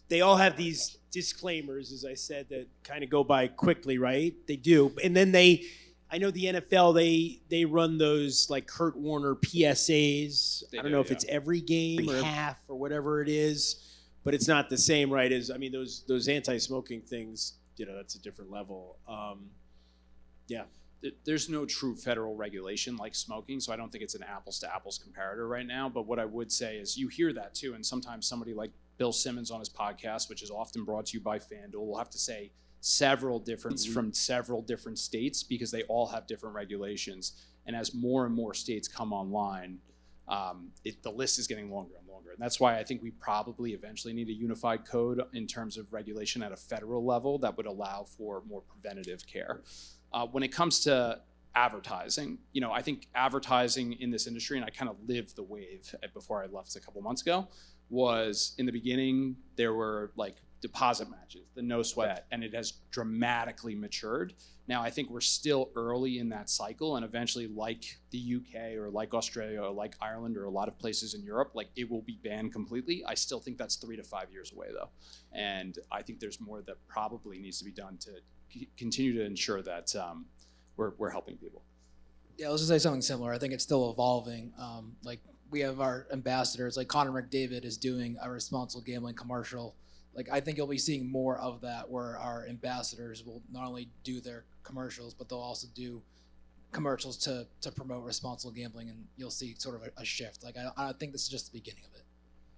B: they all have these disclaimers, as I said, that kind of go by quickly, right? They do. And then I know the NFL, they run those like Kurt Warner PSAs. I don't know if it's every game or half or whatever it is, but it's not the same, right? As, I mean, those anti-smoking things, you know, that's a different level. Yeah.
C: There's no true federal regulation like smoking, so I don't think it's an apples to apples comparator right now. But what I would say is you hear that too, and sometimes somebody like Bill Simmons on his podcast, which is often brought to you by FanDuel, will have to say several different from several different states because they all have different regulations. And as more and more states come online, the list is getting longer and longer. And that's why I think we probably eventually need a unified code in terms of regulation at a federal level that would allow for more preventative care. When it comes to advertising, you know, I think advertising in this industry, and I kind of lived the wave before I left a couple months ago, was in the beginning, there were like deposit matches, the no sweat, and it has dramatically matured. Now, I think we're still early in that cycle, and eventually, like the UK or like Australia or like Ireland or a lot of places in Europe, like it will be banned completely. I still think that's 3 to 5 years away though. And I think there's more that probably needs to be done to continue to ensure that we're helping people.
D: Yeah, let's just say something similar. I think it's still evolving. Like we have our ambassadors, like Connor McDavid is doing a responsible gambling commercial. Like I think you'll be seeing more of that where our ambassadors will not only do their commercials, but they'll also do commercials to promote responsible gambling, and you'll see sort of a shift. Like I think this is just the beginning of it.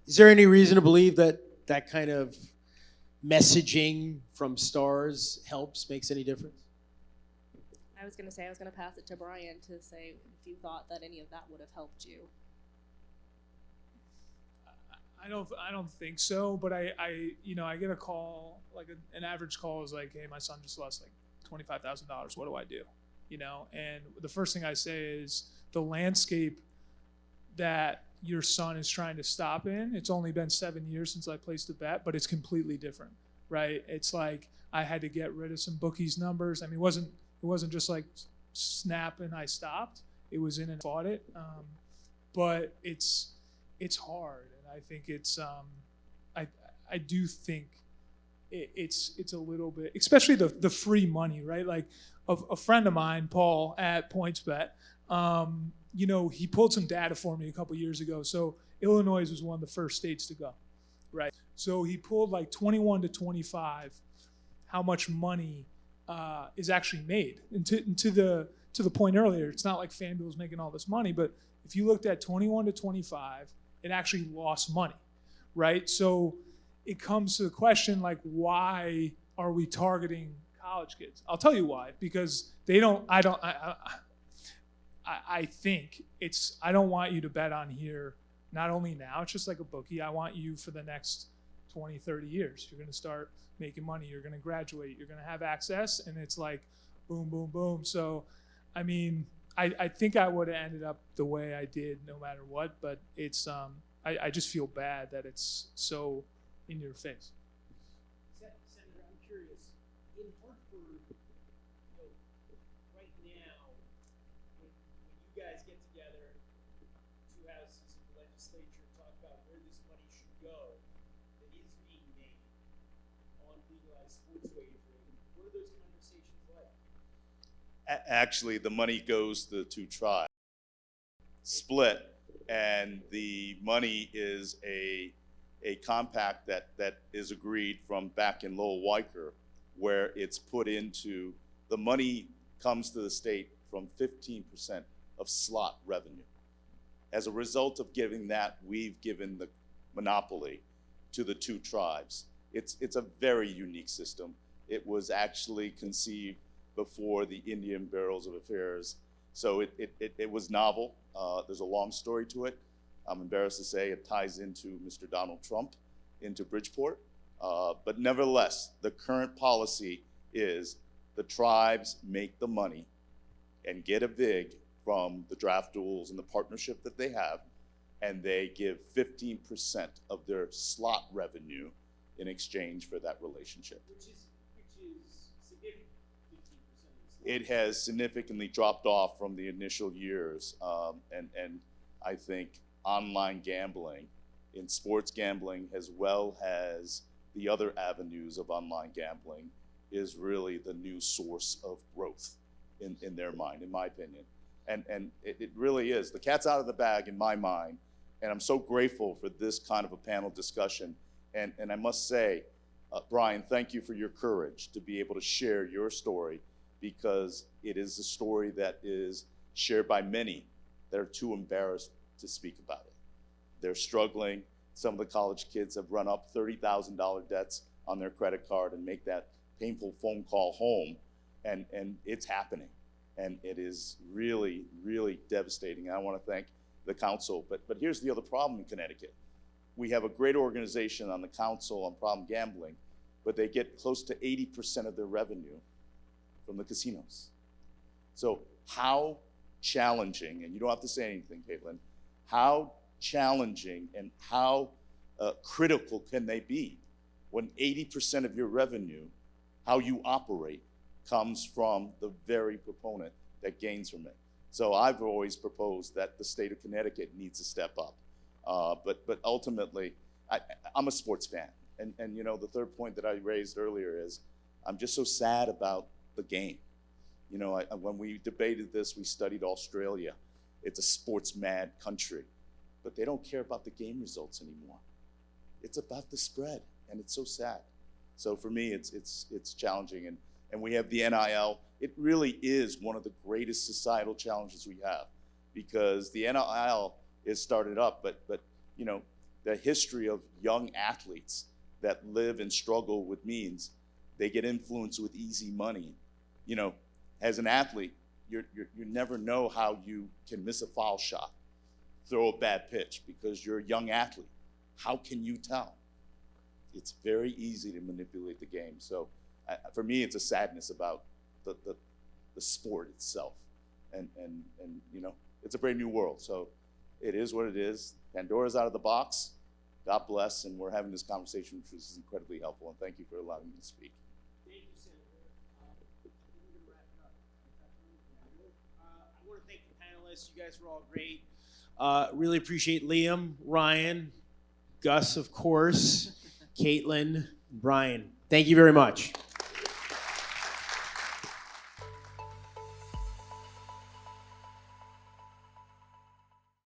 B: Is there any reason to believe that that kind of messaging from stars makes any difference?
E: I was going to pass it to Brian to say if you thought that any of that would have helped you.
F: I don't think so, but I get a call, like an average call is like, hey, my son just lost like $25,000. What do I do? You know, and the first thing I say is the landscape that your son is trying to stop in. It's only been 7 years since I placed a bet, but it's completely different, right? It's like I had to get rid of some bookies numbers. I mean, it wasn't just like snap and I stopped. It was in and fought it, but it's hard, and I think it's I do think it's a little bit, especially the free money, right? Like a friend of mine, Paul at PointsBet, you know, he pulled some data for me a couple years ago. So Illinois was one of the first states to go, right? So he pulled like 21 to 25, how much money is actually made. And to the point earlier, it's not like FanDuel's making all this money, but if you looked at 21 to 25, it actually lost money, right? So it comes to the question, like, why are we targeting college kids? I'll tell you why, because I think I don't want you to bet on here, not only now, it's just like a bookie. I want you for the next 20, 30 years. You're going to start making money. You're going to graduate. You're going to have access. And it's like boom, boom, boom. So, I mean, I think I would have ended up the way I did no matter what. But it's I just feel bad that it's so in your face.
B: Senator, I'm curious. In Hartford, right now, when you guys get together, two houses of the legislature, talk about where this money should go that is being made on legalized sports wagering, what are those conversations like?
H: Actually, the money goes to the two tribes. Split and the money is a compact that is agreed from back in Lowell Weicker, where it's put into, the money comes to the state from 15% of slot revenue. As a result of giving that, we've given the monopoly to the two tribes. It's a very unique system. It was actually conceived before the Indian Bureaus of Affairs, so it was novel. There's a long story to it. I'm embarrassed to say it ties into Mr. Donald Trump, into Bridgeport, but nevertheless, the current policy is the tribes make the money and get a vig from the draft duels and the partnership that they have, and they give 15% of their slot revenue in exchange for that relationship.
B: Which is significant, 15% of the
H: It has significantly dropped off from the initial years, and I think online gambling, in sports gambling as well as the other avenues of online gambling, is really the new source of growth in their mind, in my opinion. And it really is. The cat's out of the bag in my mind, and I'm so grateful for this kind of a panel discussion. And I must say, Brian, thank you for your courage to be able to share your story, because it is a story that is shared by many that are too embarrassed to speak about it. They're struggling. Some of the college kids have run up $30,000 debts on their credit card and make that painful phone call home, and it's happening. And it is really, really devastating. And I want to thank the council. But here's the other problem in Connecticut. We have a great organization on the council on problem gambling, but they get close to 80% of their revenue from the casinos. So how challenging, and you don't have to say anything, Kaitlin, how challenging and how critical can they be when 80% of your revenue, how you operate, comes from the very proponent that gains from it? So I've always proposed that the state of Connecticut needs to step up. But ultimately, I'm a sports fan. And you know, the third point that I raised earlier is I'm just so sad about the game. You know, when we debated this, we studied Australia. It's a sports mad country, but they don't care about the game results anymore. It's about the spread, and it's so sad. So for me, it's challenging. And we have the NIL. It really is one of the greatest societal challenges we have, because the NIL is started up, but you know, the history of young athletes that live and struggle with means, they get influenced with easy money. You know, as an athlete, you never know how you can miss a foul shot, throw a bad pitch, because you're a young athlete. How can you tell? It's very easy to manipulate the game. So for me, it's a sadness about the sport itself. And you know, it's a brave new world. So it is what it is. Pandora's out of the box. God bless, and we're having this conversation, which is incredibly helpful. And thank you for allowing me to speak.
B: Thank you, Senator. We're going to wrap it up. I want to thank the panelists. You guys were all great. Really appreciate Liam, Ryan, Gus, of course, Kaitlin, Brian. Thank you very much.